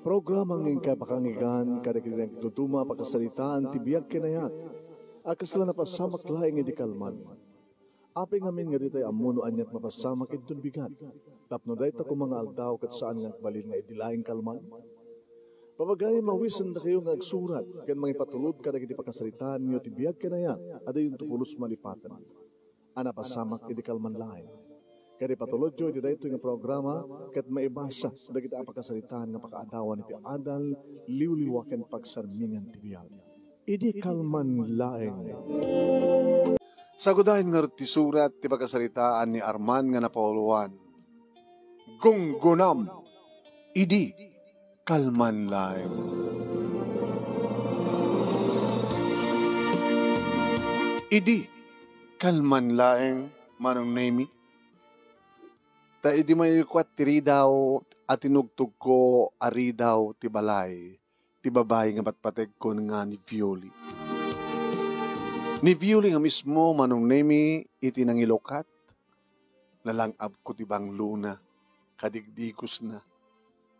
Programang ingkay pakangigan, kadakilang tutuma pakasalitaan, tibiyag kinayat, akasla na pasamak laing idikalman. Api ngamin nga ditay amuno anyat mapasamak itun bigat. Tapno dahi ta mga aldaw kat saan nga balil nga idilaing kalman. Pamagay mawisan na kayo nga agsurat, kan mga ipatulod ka nagiti pakasalitaan nyo tibiyag kinayat, ada yung tupulos malipatan. Ana pasamak idikalman laing. Kaya patulod jo, iti ito yung programa, kat maibasa, dagiti apakasalitaan nga pakaadawan iti adal, liwliwaken pagsarmingan tibiyag. Idi kalman laeng. Sagudahin nga ti surat, ti pagkasalitaan ni Arman nga napauluan. Gunggunam, idi kalman laeng. Idi kalman laeng, manong nemi. Ta idi mayukwat tiri daw at tinugtog ko ari daw ti balay, ti babay nga patpateg ko nga ni Violi. Ni Violi nga mismo manong nemi iti nangilokat, nalangab ko ti bang luna, kadigdigos na,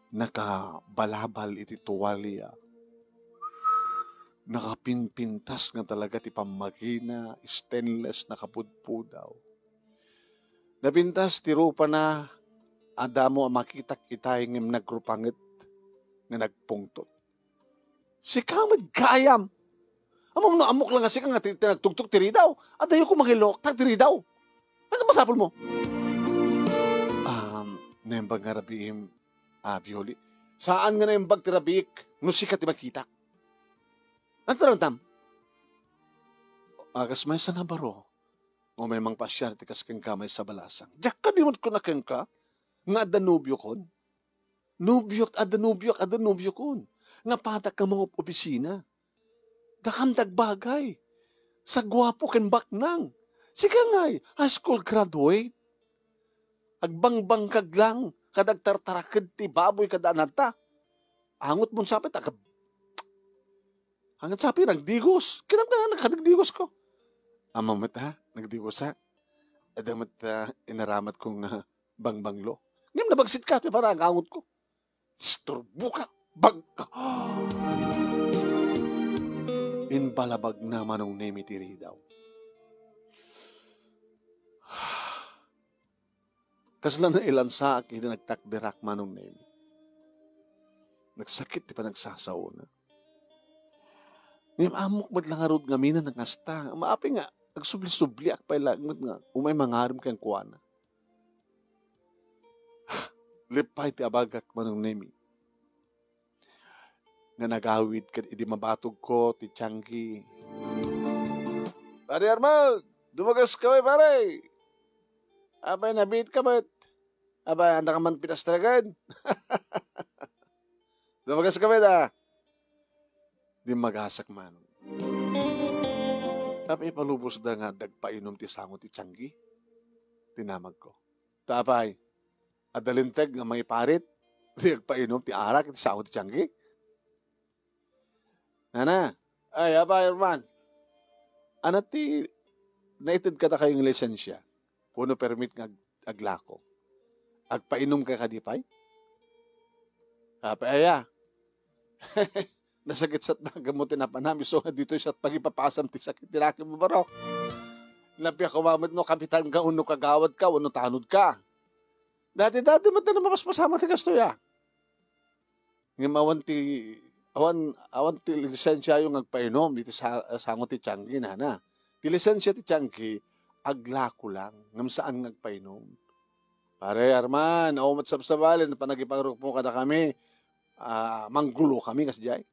nakabalabal iti tuwalya. Nakapinpintas nga talaga ti pamagina, stainless, nakapudpudaw. Napintas ti rupa na adamo makitak itay ng nagrupangit na nagpungtot. Si kamad gayam. Amam na amok lang kasi ka nga tinagtugtog tiri daw. At ayaw ko magilok, tag tiri daw. Ano masapol mo? Nembag nga rabiim, Violi. Saan nga nembag ti rabik? Nusika ti makita. Ano tarantam? Agas may sanabaro. O may mang pasyar ti kasken kamay sa balasang. Diyak ka dimot ko na ken ka, nga ada nubyo kon. Ada nubyo kon. Nga patak ka mga opisina. Dakamdag bagay. Sa gwapo ken baknang. Sika ngay, high school graduate. Agbangbang kag lang, kadagtartarakad ti baboy kadanata. Angot mong sapit, Angat sapit, nagdigos. Kinam ka nga, nagkadigdigos ko. Amamat ha, nagdigos ha. Adamat inaramat kong bangbanglo. Ngayon nabagsit ka, para ang angot ko. Storbo ka, bag ka. Inbalabag na manong nemi tiri daw. Kasla na ilan sa akin na nagtakderak manong nemi. Nagsakit, di pa nagsasaw na. Ngayon amok madlang arod nga mina ng asta. Maapi nga, nagsubli-subli ak pa ilagmat nga, umay mangarim kang kuwana. Lipay ti abagak manong nemi. Nga nagawid kat idi mabatog ko, ti Tianggi. Pare Armal, dumagas kaway pare. Abay, nabit ka ba't? Abay, anda ka man pinastragan. Dumagas kaway da. Di magasak man. Tapay palubos da nga dagpainom ti sango ti Tianggi. Tinamag ko. Tapay, adalinteg nga may parit. Di agpainom ti arak ti sango ti Tianggi. Nana, ay abay man. Ano ti naitid ka ta kayong lisensya? Puno permit nga aglako. Agpainom ka kadipay? Tapay aya. Nasagit sat nagamutin na panami. So, dito siya pagipapasam ti sakit tilaki mo barok. Lapya kumamit no, kapitan ka, uno kagawad ka, uno tanod ka. Dati mata na mapasmasama ti kastoya. Ngayon awan ti lisensya yung agpainom, dito sango ti Tianggi na. Ti lisensya ti Tianggi, aglako lang, ngam saan agpainom. Pare Arman, awamat sabsabalin, panagipangruk mo kada kami, manggulo kami kasjay.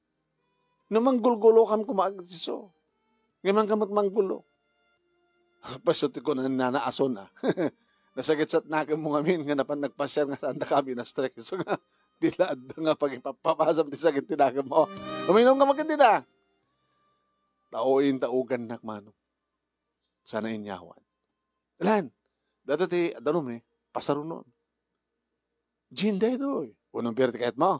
No manggulgulo kami kumagsiso. Ngayon kamot manggulo. Pasot ko na nanaason na. Nasagit sat nakin mo ngamin nga napan nagpasyar nga saan na kami na strike. So nga, dilaad nga pag ipapapasam ti sakit tinakin mo. Uminom ka magkandi na. Tauin taugan nakmano. Sana inyawan. Ilan? Dati ti, adanom ni, pasarunon. Jinday doy. Unong birti kahit mo.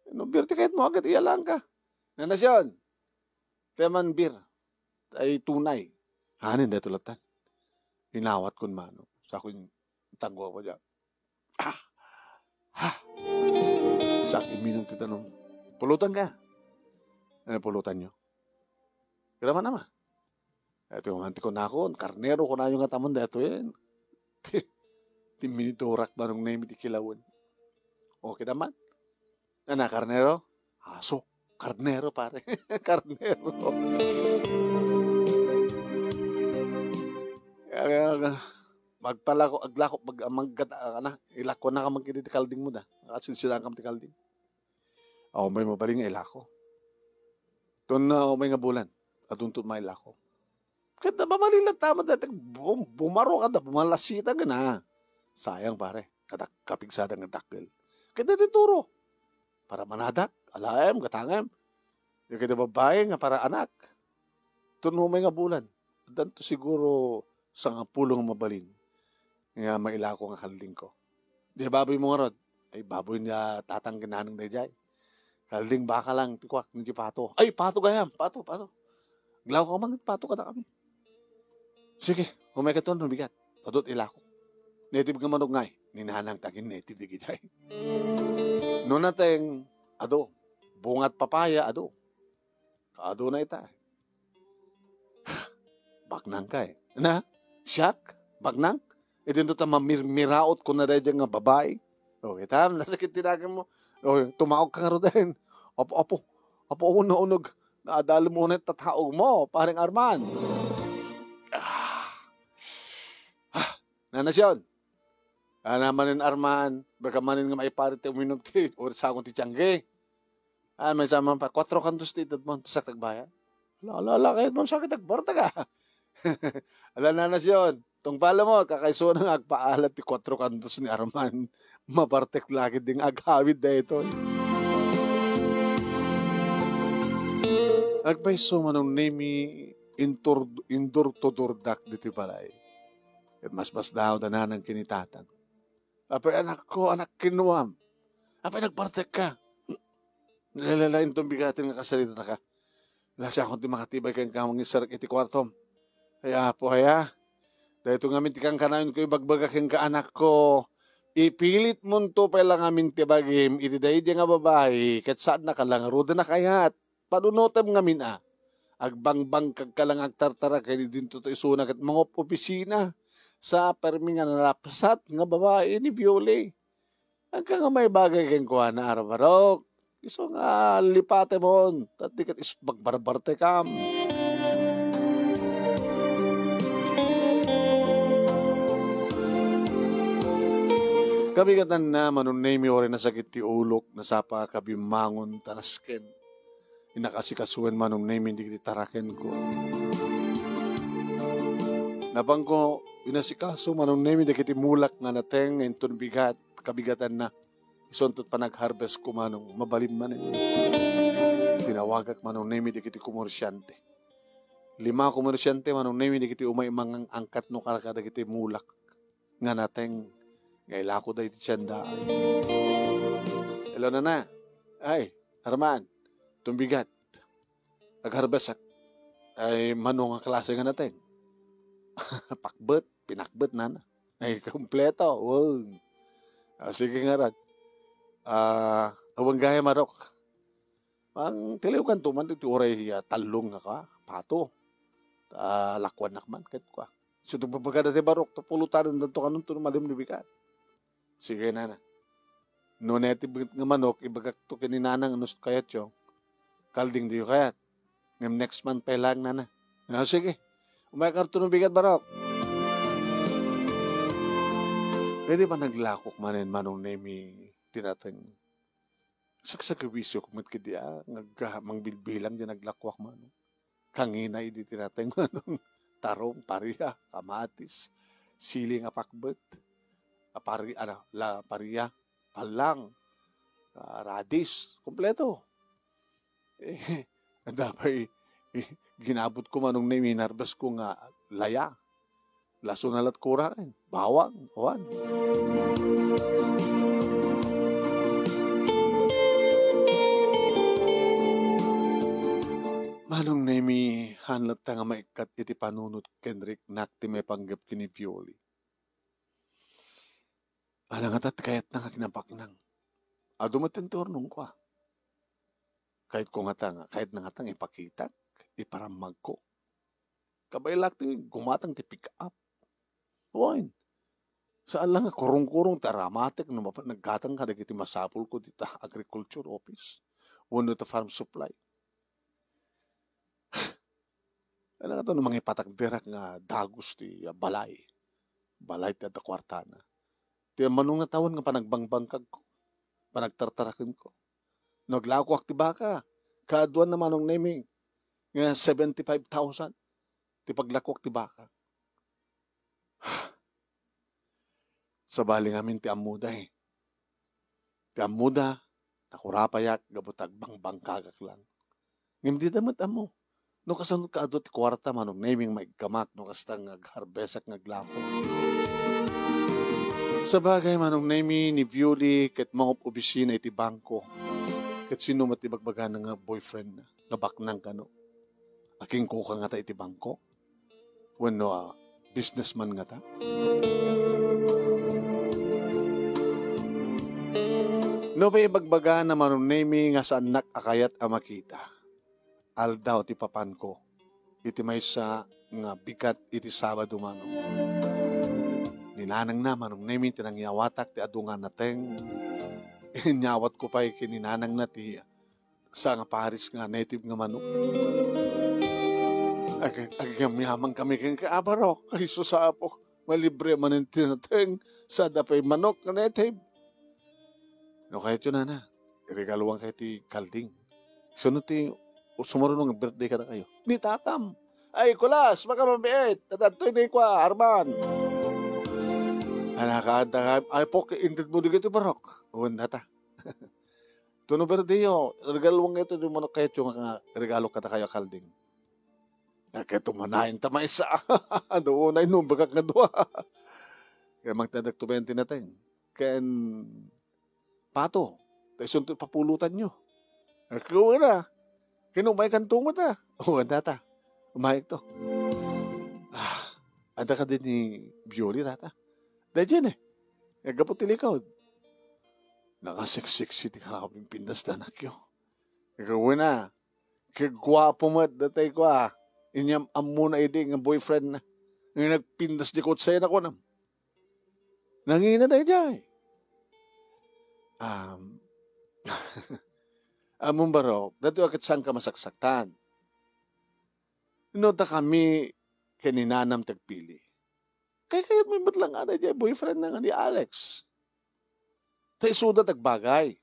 Unong birti kahit mo, agad iyalang ka. Nanasyon. Teman bir. Ay tunay. Hanin dito latan. Inawat kun mano. Sa akin, tanggo ko dyan. Sa Sak iminum ti tanong. Pulutan ka. Pulutan nyo. Kaya naman. Ito yung anti ko na ako. Karnero ko na yung atamon dito yan. Timiniturak ba nung name iti kilawan. Okay naman. Karnero? Aso. Karnero pare. Karnero. Magpalako, aglako, ilako na ka magkita kalding mo da. Nakasunsidan ka ti kalding. May mabaling ilako. Doon na may nga bulan. Atuntun may ilako. Kaya ba malilat tama dati, bumaro ka da, bumalasita ka na. Sayang pare, kapigsada ng dakil. Kaya dati turo. Para manadak, alayam, katangam. Yung kaya babae nga para anak. Doon mo may nga bulan. Danto siguro sa nga pulong mabalin. Nga mailako nga kalding ko. Di baboy mo nga rod. Ay baboy niya tatangginanang na jay. Kalding baka lang, tikwak, hindi pato. Ay, pato gayam, pato. Glaw ka man, pato ka na kami. Sige, humay ka to, bigat. Adot ilako. Native ka manog ngay. Ninanang tagin native di gitay. Noon natin, bungat papaya, Kaado na ita. Baknang ka eh. Na? Siyak? Baknang? E din doon mamiraot ko na dahil nga babae. Okay, nasakit tinagan mo. Okay, tumawag ka nga rin. Apo, unog. Naadalo mo na tataog mo, paring Arman. Nanasyon. Namanin Arman, baka manin nga maiparit uminom ti, o sa akong ti Tiangge. May sama pa, 4 kantos ti mo, sa tagbayan. Lala, kahit mo sakit agbarta ka. Ala Nanasyon, tong pala mo, kakaiso nang agpaalat ti 4 kantos ni Arman. Mapartek lagi ding aghawid na ito. Agpaiso manong nemi indur tudurdak dito palay. At mas daw na ng kinitatag. Apay anak ko, anak kinuam. Apay nagpartek ka. Nalalain itong bigatin nga kasalita ka. Lasya akong ti makatibay kayong kamang isarak iti kwartom. Kaya po haya. Dahil ito nga mintikang kanayon ko ibagbaga kayong kaanak ko. Ipilit mo to pa lang amin tibagim. Itiday di nga babae. Kat saan na ka lang. Ruda na kayat. Panunotam nga min Agbangbang kagkalang agtartara. Kaya din to isuna kat mga opisina. Sa permi nga narapsat nga babae ni Viole. Hanggang nga may bagay kayong kuha na araw-araw. Iso nga lipate mo. Tati kat isbagbarbarte kam. Kabigatan na manunay ori na sakit ti ulok na sapa kabimangon tanasken. Inakasikasuan manunay hindi kitaraken ko. Nabang ko inasikaso manunay hindi kitimulak nga nateng inton bigat kabigatan na. Isontot pa nag-harvest ko manong mabalim man. Tinawagak manunay hindi kiti komersyante. 5 komersyante manunay hindi kiti umay mangang angkat no karakada kiti mulak nga nateng. Ngaila ko dahi ti tiyandaan. Hello na. Ay, Arman, tumbigat. Nagharbesak. Ay, manong ang klase nga natin. Pakbet, pinakbet na. Ay, kompleto. Wow. Sige nga rin. Awang gaya marok. Ang tiliw kan tuman, ito oray talong nga ka, pato. Lakwan nakman, kahit kwa. So, ito babaga dati barok, tapulutan na ito kanong ito malim nibigat. Sige na. Noon iti nga manok, ibagak to kininanang anus kayat yung kalding diyo kayat. Ngam next month pa lang na. Sige, umayakar to ng bigat barok. Pwede ba naglakok manin manong nemi tinatang saksagawisyo kumit kidi naghamang bilbilang dyan naglakwak manong. Kangina hindi tinatang manong tarong, pariya, kamatis, siling apakbet. Pariya, palang, radis, kompleto. Dapat ginabot ko manong na minarbas ko nga laya. Laso na lat kurain, bawang, kawan. Manong nemi hanlat nga maikat iti panunot Kendrick nakti may panggap kini Violi. Alangat at kayat na kinabaknang. Dumating turnong ko. Kahit ko nga tanga, kahit na nga tang ipakita, iparamag ko. Kabailak ti gumatang ti pick up. Huwain. Saan lang kurung-kurung taramatik no naggatang ka dagiti masapul ko dita agriculture office. Wano ta farm supply. Ano nga ito ng mga ipatagdirak nga dagos ti balay. Balay ti at kwartana. Ti manong nga tawon nga panagbangbangkag ko. Panagtartarakin ko. Naglako ak ti baka. Kaduan naman ng naming nga 75,000. Ti paglako ak ti baka. Sa bali ngamin ti amuda eh. Ti amuda, nakurapayak, gabutag bangbangkagak lang. Ngayon di damat amo. No kasanod ka adot ti kwarta manong naming maigkamak no kastang nagharbesak naglako. Sa bagay manong nami ni Violi ket mga obisina iti bangko. Ket sino matibagbaga nga boyfriend na baknang kano. Aking kuka nga ta iti bangko. Wano businessman nga ta. No ba ibagbaga na manong nami nga sa anak akayat amakita. Aldaw ti papan ko. Iti may sa nga bikat iti Sabado manong. Ninanang na manong nami tinangyawatak ti adungan nateng. Inyawat ko pa kininanang na ti sa nga Paris nga native nga manok. Agyamyamang kami kang kaabarok. Ay susapo. Malibre man yung tinateng sa dapay manok nga native. No kahit yun na. Regaluan kayo ti kalding. Sunod ti sumarunong birthday ka na kayo. Ni tatam. Ay kulas, baka mabiit. Tadatoy na kwa, Arman. Alakada, ay po, indit mo dito barok. Uwan na ta. Tuno birthday yo. Regaluan ito yung manok kayo yung regalo ka na kayo kalding. Kaya tumanayin tamay sa. Doon ay numbagak nga doon. Kaya magtadag to 20 natin. Kaya pato. Tayo sunto papulutan nyo. Kaya na. Kinumay kantong mo ta. Uwan na ta. Umayag to. Ada ka din ni Violi tata. Dahil dyan eh. Nagapot tilikod. Nakasiksiksi di ka kaming pindas na nakyo. Kagawin na. Kagwapo mo at datay ko Inyam amuna idi ng boyfriend na. Ngayon nagpindas di ko sa'yo na ko nam. Nangina na dyan. Among barok, dati akit saan ka masaksaktan. Inota kami kaninanam tagpili. Kaya may matlang nga dyan, boyfriend na nga ni Alex. Tayo suda tagbagay.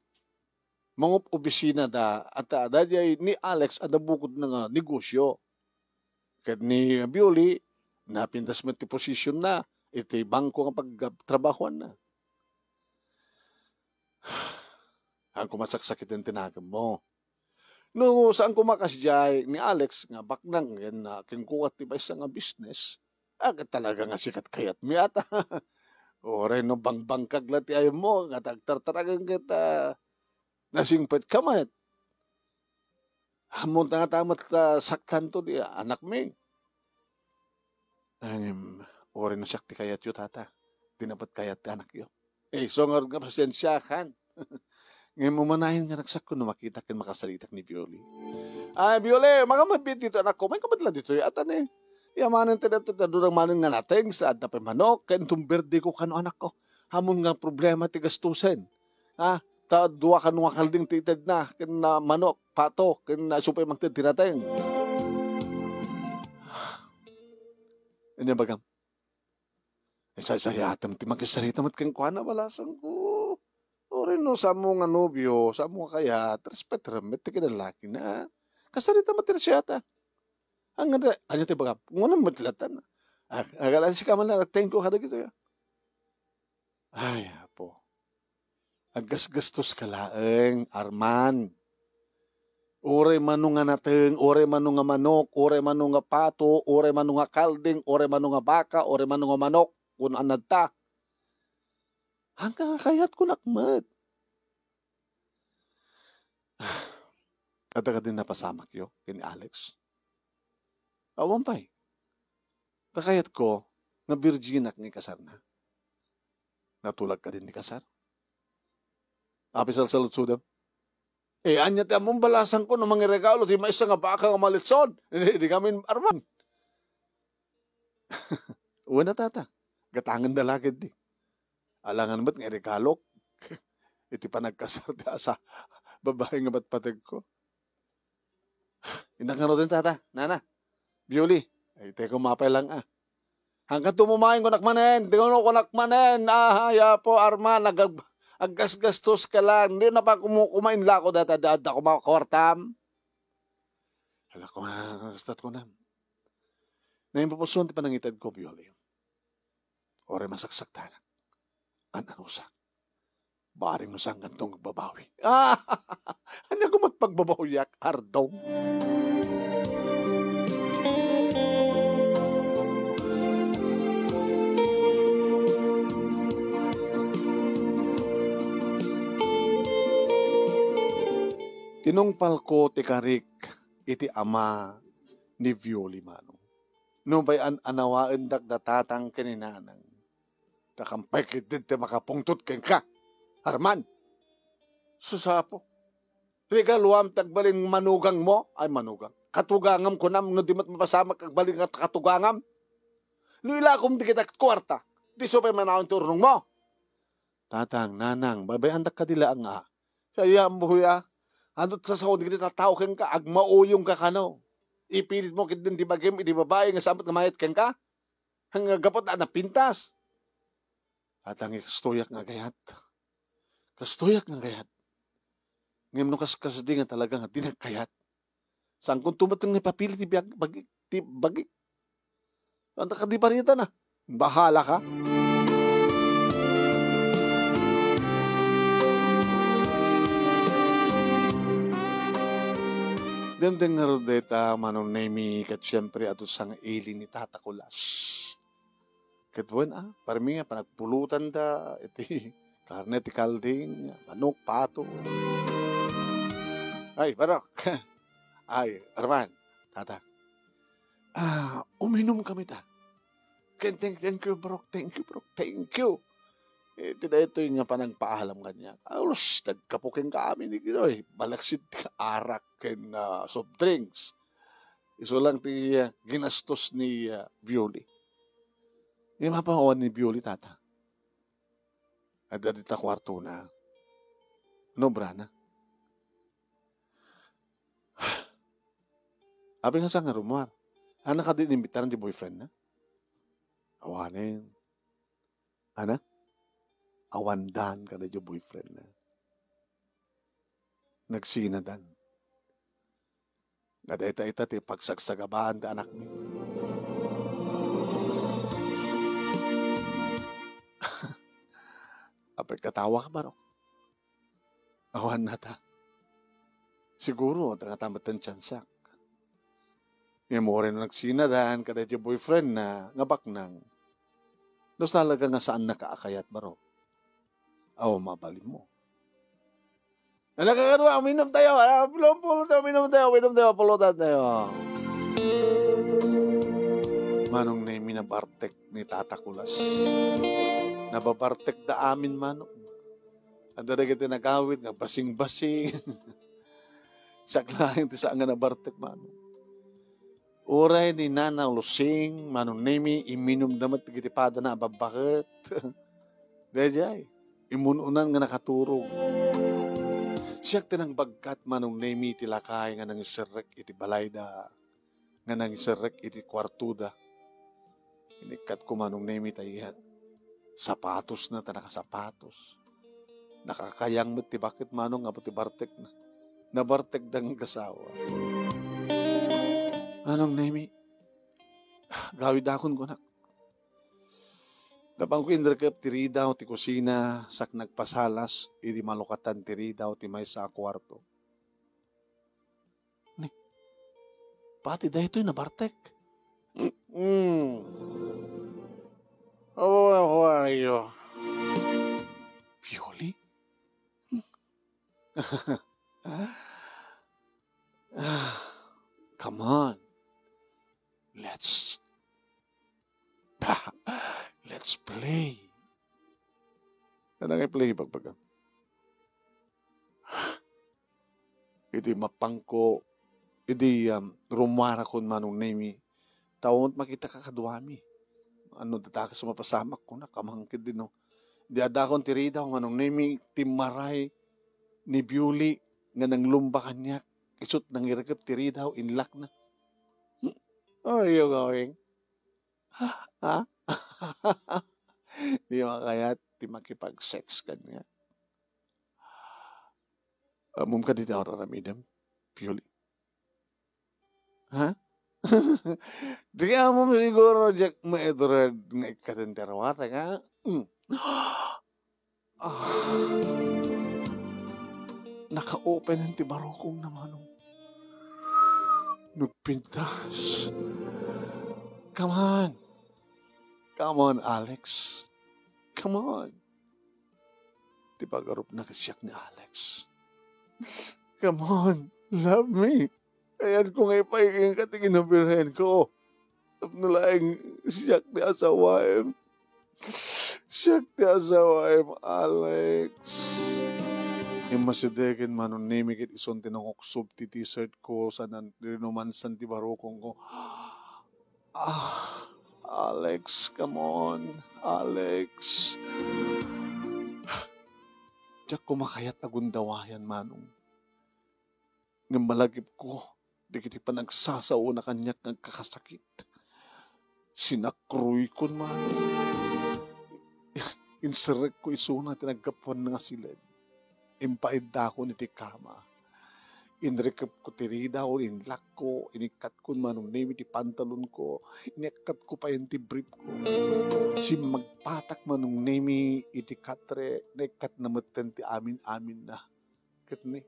Mga opisina da, at dyan ni Alex ada bukod na nga negosyo. Kaya ni Violi, napintas mo ti posisyon na, iti bangko nga pagtrabahuan na. Ang kumasaksakit ang tinagam mo. No, saan kumakasjay ni Alex nga baknang yan na kingkukat ti baysa nga business, talaga nga sikat kayat mi ata. Ore no bangbangkag lati ay mo, nga tagtartaragan kita nasingpet kamat. Hamon nga tamat saktan to di anak mi. Ore no sakti kayat yu tata. Dinapat kayat ti anak yu. Songor nga pasensyahan. Ngayon mo manahin nga nagsako no makita kin makasalitak ni Violi. Violi, makamabit dito anak ko. May kamadla dito atan eh. Yamanin tinatadurang manin nga nating sa adapay manok. Kaya itong birthday ko kano anak ko. Hamon nga problema ti gastusin. Duwa ka nung kalding titid na. Kina manok, pato. Kina supay magtid tinateng. Ano bagam? Sayatam ti magkasarita mat kang kuana balasan ko. Ore no sa mga nobyo, sa mga kaya, respect ramit ti kinalaki na. Kasarita matin siya ta. Ang ganda, ano ti bagam? Ngunang matilatan. Agalan si kamal na, thank you kada gito ya. Ay, po. Agas-gastos ka laeng, Arman. Ore manu nga nateng, ore manu nga manok, ore manu nga pato, ore manu nga kalding, ore manu nga baka, ore manu nga manok, kung anad ta. Hanggang kayat ko nakmat. At ka din napasamak yo, kini Alex. Awan pa'y. Kakayat ko, na virgin ak ni kasar na. Natulag ka din ni kasar. Apisal sa lutsudan. Anya ti among balasan ko ng mga regalo, di maisa nga baka nga malitson. Di kami arman. Uwan na tata. Gatangan dalagid di. Alangan ba't nga regalo? Iti pa nagkasarte sa babae nga ba't patag ko. Indang nga din tata. Nana. Bioli. Ay, teko mapay lang Hanggang tumumain ko nakmanen. Di ko nakmanen. Ya po Arman. Aggasgastos ka lang. Hindi na pa kumain lako data ko makakwartam. Hala ko na. Nagastat ko na. Naimpapuson ti panangitad ko, Bioli. Ore masaksak tanak. Ananusak. Baring nusang gantong babawi. Anya kumat pagbabawiyak. Ardong. Tinungpal ko ti karik iti ama ni Violi Manong. No ba'y anawaan dagdatatang kininanang. Kakampay kitid ti makapungtot ken ka. Arman. Susapo. Regaluam tagbaling manugang mo. Ay manugang. Katugangam ko nam no di mat mapasama kagbaling at katugangam. No ilakom di kita kwarta. Di so pa'y manawang turnong mo. Tatang, nanang, babayan ka dila nga. Kaya mo huya. Ano sa sahod kita tao ken ka, agmauyong ka kano. Ipilit mo kitin di bagim, iti babae nga sabat nga mayat ken ka. Hanggang gapot na pintas. At ang kastoyak nga gayat. Kastoyak nga gayat. Ngayon no kasdi nga talaga nga dinagkayat. Saan kung tumatang napapilit ti bagi. Ang di parita na. Bahala ka. Dendeng nga rodeta manong nemi kat siyempre ato sang ili ni Tata Kulas. Katbuan parami nga panagpulutan da iti karne ti kalding, manok, pato. Ay, barok. Ay, Arman, Tata. Uminom kami ta. Thank you, bro. Thank you. Ito yung nga panagpaalam kanya. Alos, nagkapukin ka amin ni Gidoy. Balaksit ka arak ken soft drinks. Iso lang ti ginastos ni Violi. Yung mapangawan ni Violi, Tata. At dita kwarto na. No, brana. Abi nga sa nga rumar. Ano ka din imbitaran di boyfriend na? Awanin. Ana? Awandan ka na di boyfriend na. Nagsinadan. Gada-ita ti pagsagsagabaan da anak ni. Apay katawa ka ba, awan na ta. Siguro, tangatamatan tsansak. May mo rin nagsinadan kada di boyfriend na ngabak nang. Dos talaga nga saan nakaakayat baro. Aw, mabalin mo. Nalagagawa, uminom tayo. Uminom tayo, pulutan tayo. Manong na yung minabartek ni Tata Kulas. Nababartek da amin, manong. Ang daraga tinagawid nga basing-basing. Saklahin ti saan nga nabartek, manong. Uray ni Nana Lusing, manong nemi, iminom damat tigitipada na ababakit. Dejay, imununan nga nakaturog. Siyak tinang bagkat manong nemi tilakay nga nang isirek iti balayda, nga nang isirek iti kwartuda. Inikat ko manong nemi tayo, sapatos na tanakasapatos. Nakakayang mo ti bakit manong nga ti bartek na. Nabartek dang kasawa. Anong nemi? Gawid akon ko na. Napang ko indrakap tiri daw ti kusina sak nagpasalas idi malukatan tiri daw ti may sa kwarto. Ni, pati da ito'y nabartek. How are you? Violi? Come on. Let's play. Ano nga play pagbaga? Iti mapangko, iti rumara kon manong nemi, tawon makita kakaduami. Ano datakas mapasamak ko na, kamangkid din no. Di adakon tirida, manong nemi, timaray, ni Bewley, nga nang lumba kanyak, isut nang iragap tirida, inlak na. Where are you going? Ha? Di makayat, di makipag-sex kanya. Mum ka dito raramidam, Bewley. Ha? Di ka mo siguro, Jack, maedurad nga ikatantarawata ka. Naka-open ang tibarokong naman. Nagpintas. Come on. Come on, Alex. Come on. Di ba garup na kasyak ni Alex? Come on. Love me. Ayan ko nga ipaiging katingin na birhen ko. Nalaing siyak ni asawaim. Siyak ni asawaim, Alex. Imasidegin manon nimigit ison tinangoksob ti t-shirt ko sa rinumansan ti barokong ko. Alex, come on. Alex. Diyak kumakayat na gundawayan manong. Ng malagip ko. Di kiti pa nagsasaw na kanyak ng kakasakit. Sinakruy ko man. Inserek ko isuna tinagkapuan nga silid. Impaida ko ni ti kama. Inrekap ko tirida o inlak ko. Inikat ko manong nemi ti pantalon ko. Inikat ko pa yung ti brief ko. Si magpatak manong nemi iti katre. Nekat na matan ti amin-amin na. Katni.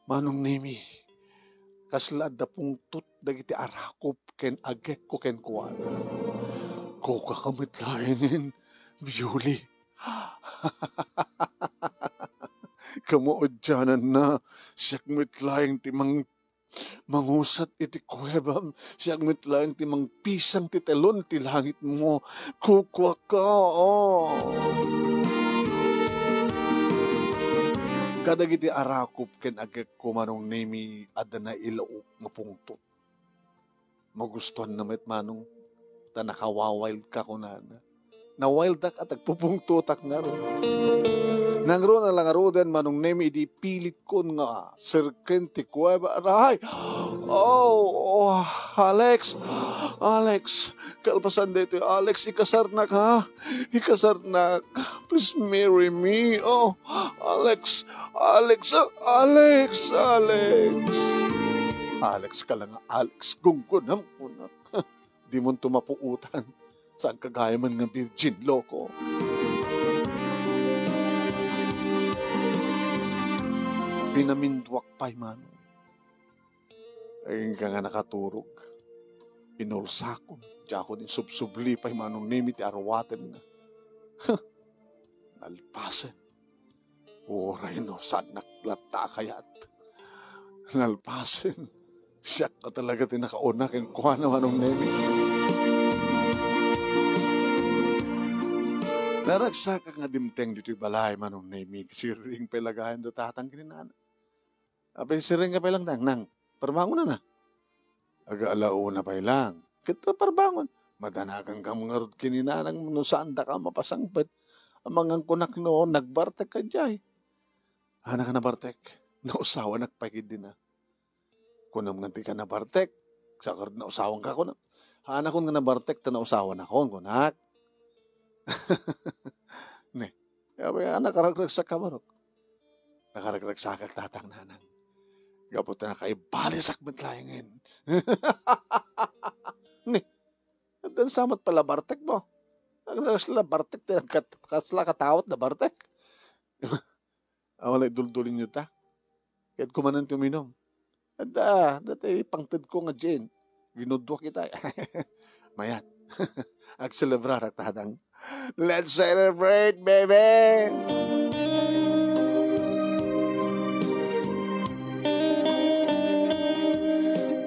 Manong nemi. Kasla da pong tut dagiti arakop ken agek ko ken kuwana. Ko kakamitlainin, Bewley. Kamuod dyanan na, siyak mitlayang ti mangusat iti kuwebam, siyak mitlayang ti pisang ti telon ti langit mo, kukwa ka, oh. Kadag iti arakop ken agek ko manong nemi adana ilaok nga pungtot. Magustuhan na met manong ta nakawawild ka kunana. Na wild ak at agpupungtotak nga ron. Nangro na lang aroden manong nemi di pilit kon nga serkenti kuweba. Aray! Oh, Alex! Alex! Kalpasan dito, Alex, ikasarnak ha? Ikasarnak. Please marry me. Oh, Alex! Alex! Alex! Alex! Alex ka lang, Alex. Gunggunam ko na. Di mo tumapuutan. Saan kagaya man ng virgin, loko? Pinamindwak pa'y manong. Ayun ka nga nakaturog. Inulsakon. Diya ko din subsubli pa'y manong nemi ti arwaten na. Nalpasen. Oray no, saan naklata kayat. Nalpasen. Siyak ka talaga tinakauna keng kuha na manong nemi. Naragsak nga dimteng dito'y balay manong nemi. Siring pelagayan do tatang kininana. Abay siring ka pelang nang. Parbangon na. Aga alauna pa ilang. Kita parbangon. Madanagang ka mga rod kininanang no saan da ka mapasangpet. Ang mga kunak no, nagbartek ka dyan. Hana ka na bartek. Nausawa nagpakid din na. Kunam nga ti ka na bartek. Sakard na usawang ka kunam. Hana kun nga na bartek ta nausawa na kon kunak. Ne. Kaya nakaraglag sa kamarok. Nakaraglag sa akak tatang nanang. Gapot na kaibalisak matlayangin. Ne. Dan samat pala bartek mo. Kasla bartek. Kasla katawat na bartek. Awalay duldulin nyo ta. Kahit kumanan tuminom. Dati pangtid ko nga dyan. Ginudwa kita. Mayat. Agselebrar at hadang. Let's celebrate, baby!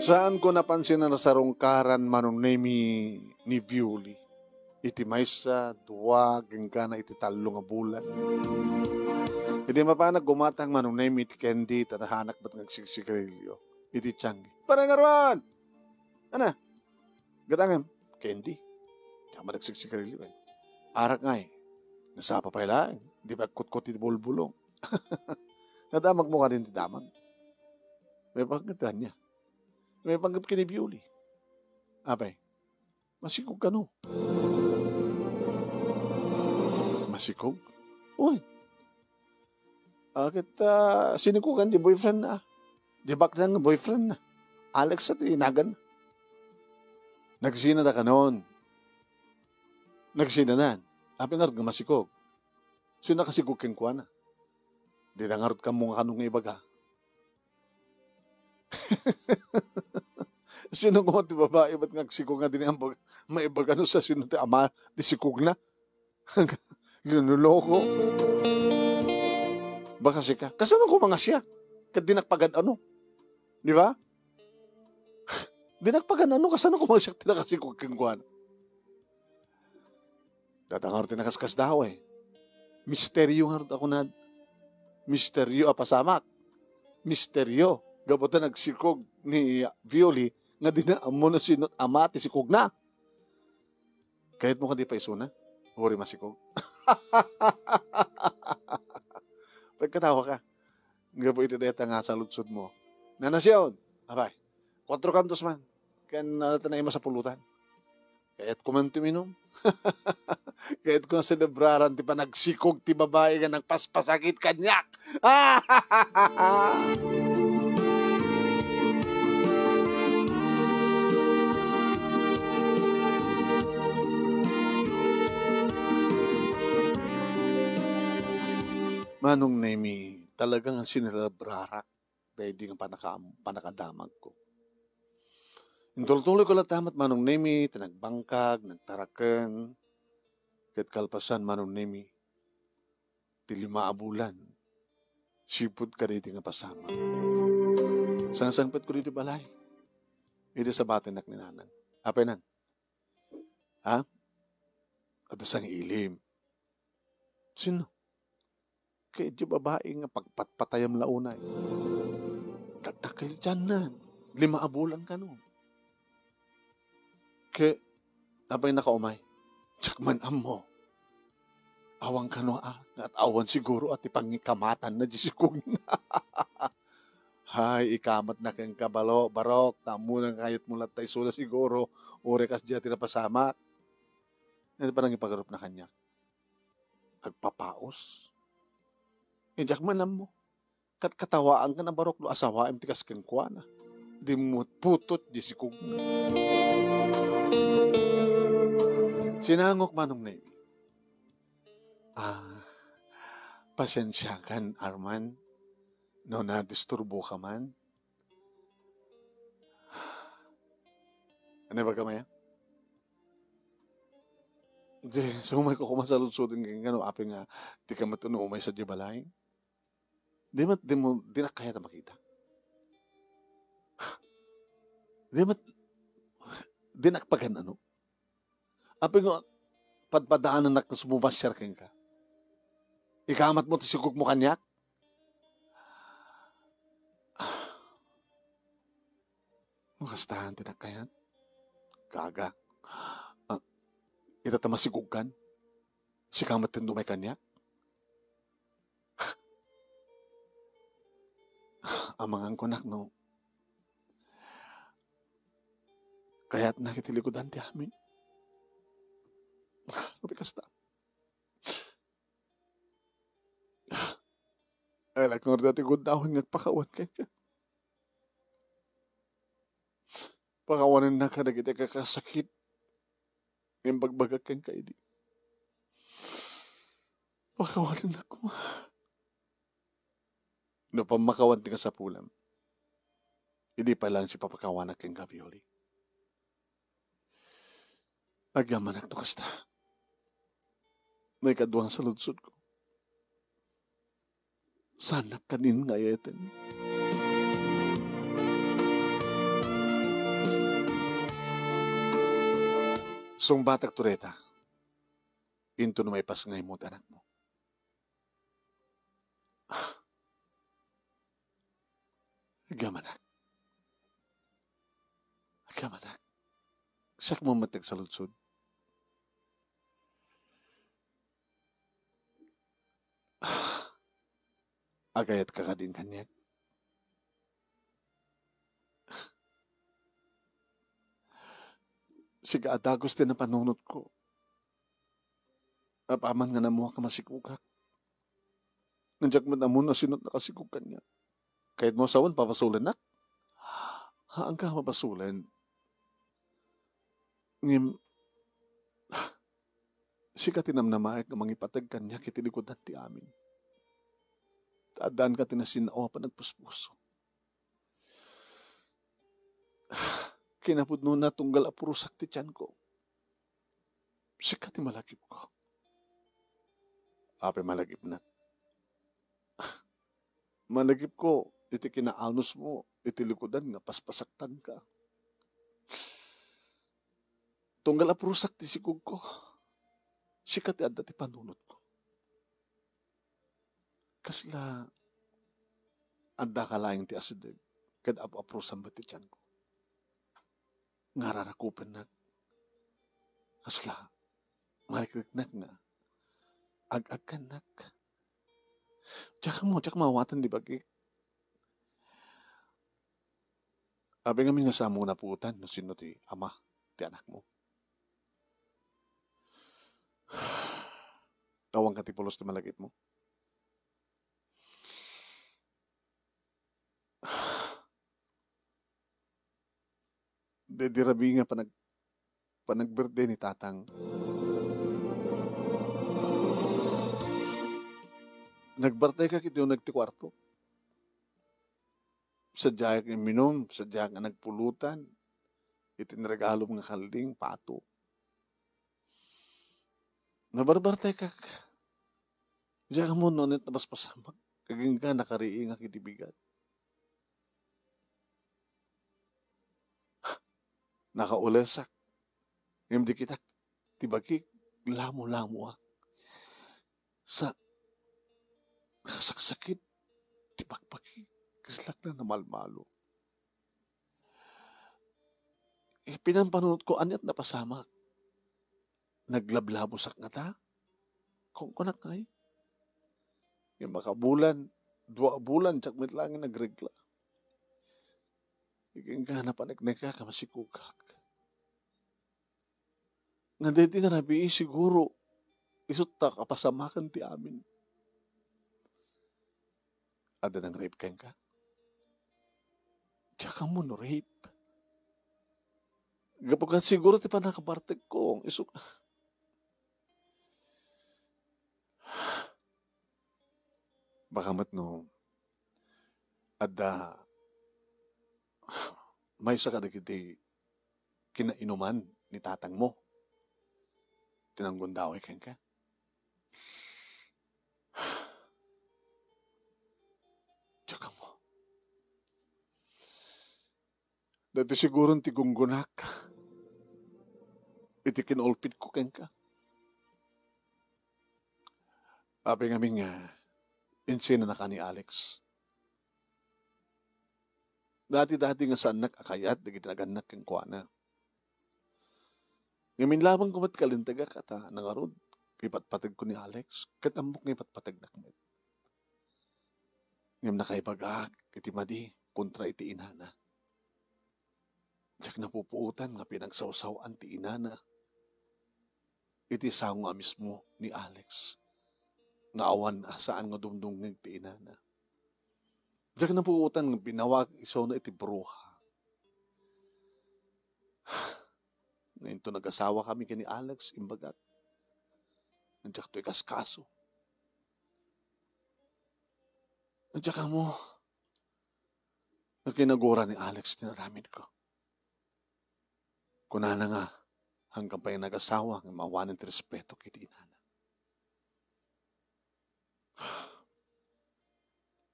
Saan ko napansin na sarungkaran manong nemi ni Bewley? Iti maysa, duwa, gengkana iti talo nga bulan. Hindi mapanag gumatang manong na imit candy tatahanak ba't nagsiksigarilyo. Iti tiyanggi. Parang ngaruan! Ana? Gatangin, candy. Diyan ba nagsiksigarilyo eh. Arak nga eh. Nasapa pa ilaan. Di ba kutkot iti bulbulong. Nadamag mo ka rin ti damag. May pagkatan niya. May panggap kinibiuli. Apay, masikog ka no. Masikog? Uy. Akit sinikugan di boyfriend na. Di bak na nga boyfriend na. Alex at inagan. Nagsina na ka noon. Nagsina na. Apay nga nga masikog. So nakasikog keng kuha na. Di na nga ka mong kanong ibaga. Sino ko ti babae ba't nagsikog nga din ang maibag ano sa sino ti ama di sikog na? Ginuloko. Baka sika. Kasano ko mga siya? Kad dinakpagan ano? Di ba? Dinakpagan ano? Kasano ko mga siya tinakasikog kengkuhan? Datangar tinakaskas daw eh. Misteryo nga ako na. Misteryo apasamak. Misteryo. Gabutan nagsikog ni Violi nga dinaamo na sinot ama ti sikog na. Kahit mo ka di pa isuna, uri masikog. Pagkatawa ka, gabo iti deta nga sa lutsod mo. Nanasyon, abay, 4 kantos man, kaya nalata na ima sa pulutan. Kahit kumanti minom. Kahit kung celebraran ti pa nagsikog ti babae nga nagpaspasakit kanyak. Manong Nemi, talagang ang sinelebrarak dahil di nga panakadamag ko. Intultuloy ko latamat Manong Nemi, tinagbangkag, nagtarakan, kahit kalpasan Manong Nemi, ti 5 abulan, sipod ka dito nga pasama. Sang-sangpat ko dito balay, ito sa batinak ni nanan. Apay nan? Ha? At sang ilim. Sino? Kaya di babae nga pagpatpatayam launay. Dagdakil dyan na. 5 abulan ka no. Kaya, abay nakaumay. Tsak man mo. Awang ka no at awan siguro at ipangikamatan na disikog na. Hay, ikamat na kang kabalo, barok. Tamo nang kayat mulat tayo sula siguro. Ure kas dyan tinapasamak. Hindi pa nang ipagarup na kanya. Agpapaos. Injak manam mo. Katawaan ka na barok lo asawa im tikas keng kuana. Di mo putot di sikog na. Sinangok Manong Nemi. Pasensya kan Arman. No na-disturbo ka man. Ano ba kamaya? Di, sumay ko kumasalud-sudin kang gano. Api nga, di ka matuno umay sa dibalay. Di na kaya ta makita. Di nakpagan ano. Api nga, padpadaanan na sumumasyar kang ka. Ikamat mo, tisigog mo kanyak. Makastahan, tinakayan. Gaga. Ita masigug kan. Sikamat din dumay kanyak. Amangan ko nak, no. Kaya't nakitilikodan ti amin. Nabikas na. Ay, like nung dati ko dahon nagpakawan kaya. Pakawanan na ka na kita kakasakit. Yung bagbagak kang kaidi. Pakawanan na ko. No, pamakawan ti ka sa pulam. Hindi pa lang si papakawanan kang kabioli. Agyaman ak no kasta. May kaduang sa lutsod ko. Sana kanin nga yeten. Sung batak tureta, into na may pas ngay mo anak mo. Agamanak. Agamanak. Sak mo matag sa lutsod. Agayat ka ka din kanyak. Siga adagos din ang panunot ko. Apaman nga namuha ka masikugak. Nandiyak mo na muna sinot na kasikugkan niya. Kahit mo sawan, papasulan na. Haan ka mapasulan. Ngim, siga tinamnamaik nga mangipatag kanya kitilikodan ti amin. Taadaan ka tinasinawa pa nagpuspuso. Kinapudno na tunggal apurusak ti tiyan ko. Siga ti malagip ko. Ape malagip na. Malagip ko, iti kinaanos mo, iti likodan nga paspasaktan ka. Tunggal apurusak ti sikog ko. Sikat ti adda ti panunot ko. Kasla, adda ka laing ti asideg, kad apurusan ba ti tiyan ko. Ngararakupan na. Kasla, marikrik na ag-agkan nak. Tsaka mawatan di bagi. Abi nga nga sa muna putan, no sino ti ama, ti anak mo. Tawang ka ti pulos ti malagip mo. Dedirabi nga panag-birthday ni tatang. Nagbirthday ka kiti yung nagtikwarto. Sadya ka minom, sadya ka nagpulutan. Itinregalo nga kalding, pato. Nabarbirthday ka. Diyan ka mo nonit na paspasamag. Kaging ka nakariing nga kitibigat. Nakaulesak. Ngayon di kita tibagi lamo-lamo sa nakasaksakit tibagpagi kislak na namalmalo. Pinampanunod ko anyat na pasamak. Naglablabo sak nga ta. Kung kunak ngay. Yung makabulan, 2 bulan, tsakmit lang nagregla. Iging ka na panagnig ka masikugak. Nga di nga nabi siguro isot ta kapasamakan ti amin. Ada ng rape ka? Tsaka mo no rape. Kapag siguro ti pa nakapartek ko, isok. Baka mat no, ada may sa kadagiti kinainuman ni tatang mo. Tinanggundaway ka. Tsaka mo. Dati siguro ti gunggunak. Iti kinolpit ko ka. Api nga nga, insina na ka ni Alex. Dati-dati nga saan nakakayat, dagiti naganak kang kuwana. Ngamin lamang kumat kalintaga kata, nangarod, kipatpatag ko ni Alex, katamok nga ipatpatag na kumit. Ngam nakaipagak, iti madi, kontra iti inana. Diyak napupuutan nga pinagsawsawan ti inana. Iti sao nga mismo ni Alex. Nga awan saan nga dumdungig ti inana. Diyak napupuutan nga pinawag iso na iti bruha. Ngayon to nag-asawa kami kini Alex, imbagat. Nandiyak to ikaskaso. Nandiyak ka mo. Nakinagura ni Alex, tinaramid ko. Kunana nga, hanggang pa yung nag-asawa, ng mawanan ti respeto kiti inana.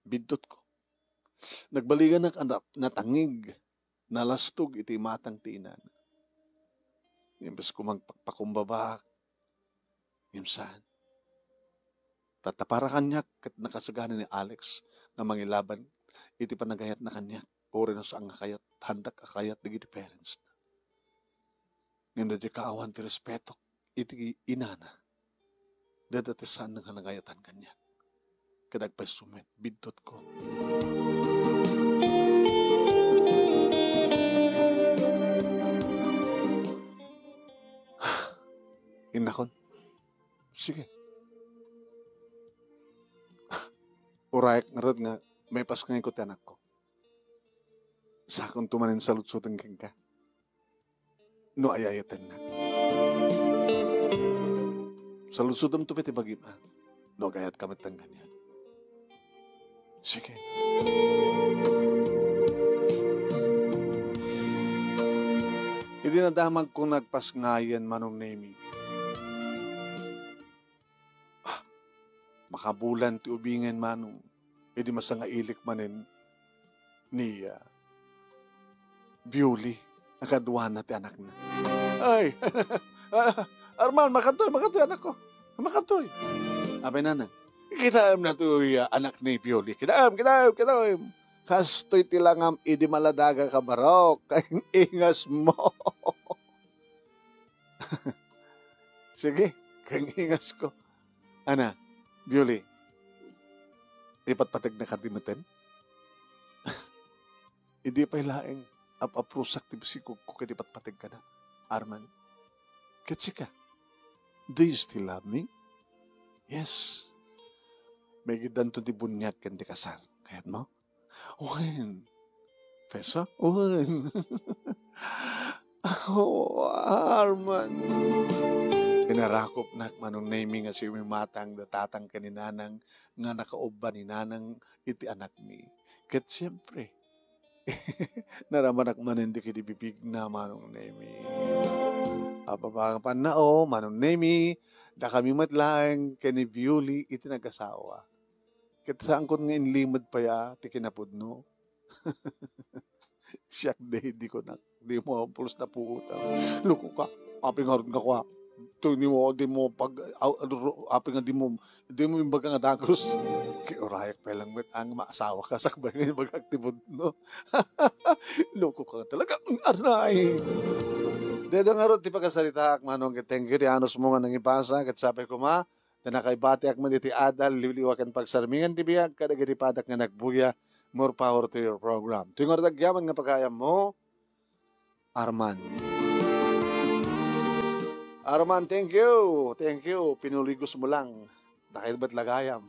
Bidot ko. Nagbaligan ng anak, natangig, nalastog iti matang ti inana. Imbes ko magpakumbaba, imsan. Tatapara kanyak kat nakasagana ni Alex nga mangilaban iti panagayat na kanyak. Uri na sa ang akayat, handak akayat digiti parents na. Nganda di kaawan ti respeto iti inana. Dadati saan nang hanagayatan kanyak. Kadagpay sumet, bidtot ko. Inakon. Sige. Urayak nga rod nga, may pas nga ikot anak ko. Sa akong tumanin sa lutsutan kang ka. No ayayatan na. Sa lutsutan tupit ibagima. No gayat kamit ang ganyan. Sige. Idinadamag kong nagpasngayan manong nemi. Makabulan ti ubingen manong. Idi masanga ilik manin ni Bewley. Nakaduhan na ti anak na. Ay! Arman, makatoy anak ko. Makatoy. Abay nanang. Kitaam na to anak ni Bewley. Kitaam. Kastoy tilangam idi maladaga ka barok. Kain ingas mo. Sige, kain ingas ko. Ana, Bewley, ipatpatag na katimaten? Hindi pa ilaing aprusak ti bisikog ko kadipatpatag ka na, Arman. Katsika, do you still love me? Yes. May gidanto ti bunyat kan ti kasar. Kayat mo? Uwen. Pesa? Uwen. Oh, Arman. Pinarakop na manong naming nga si matang datatang kaninanang nga nakauban ni nanang iti anak mi. Kat siyempre, naramanak man hindi kinibibig na manong naming. Apapang panao, manong naming, da kami matlaang kani Bewley iti nag-asawa. Kat saan ko nga inlimad pa ya, ti kinapudno. Siyak di ko na, di mo pulos na puutang. Luko ka, aping harun ka kwa. Ito di mo pag aping nga di mo imbaga nga dagos kay orayak pa lang met ang maasawa ka sakbay nga mag-aktibod no. Loko ka talaga aray. Dedo nga ron ti pagkasalita ak manong kitenggi anos mo nga nang ipasa ket sabi ko ma nakaibati ak man iti adal liwliwaken pagsarmingan ti biag kadagiti padak nga nagbuya more power to your program. Tingor dagyaman nga pagayam mo Arman. Arman, thank you. Pinuligos mo lang. Dahil ba't lagayam?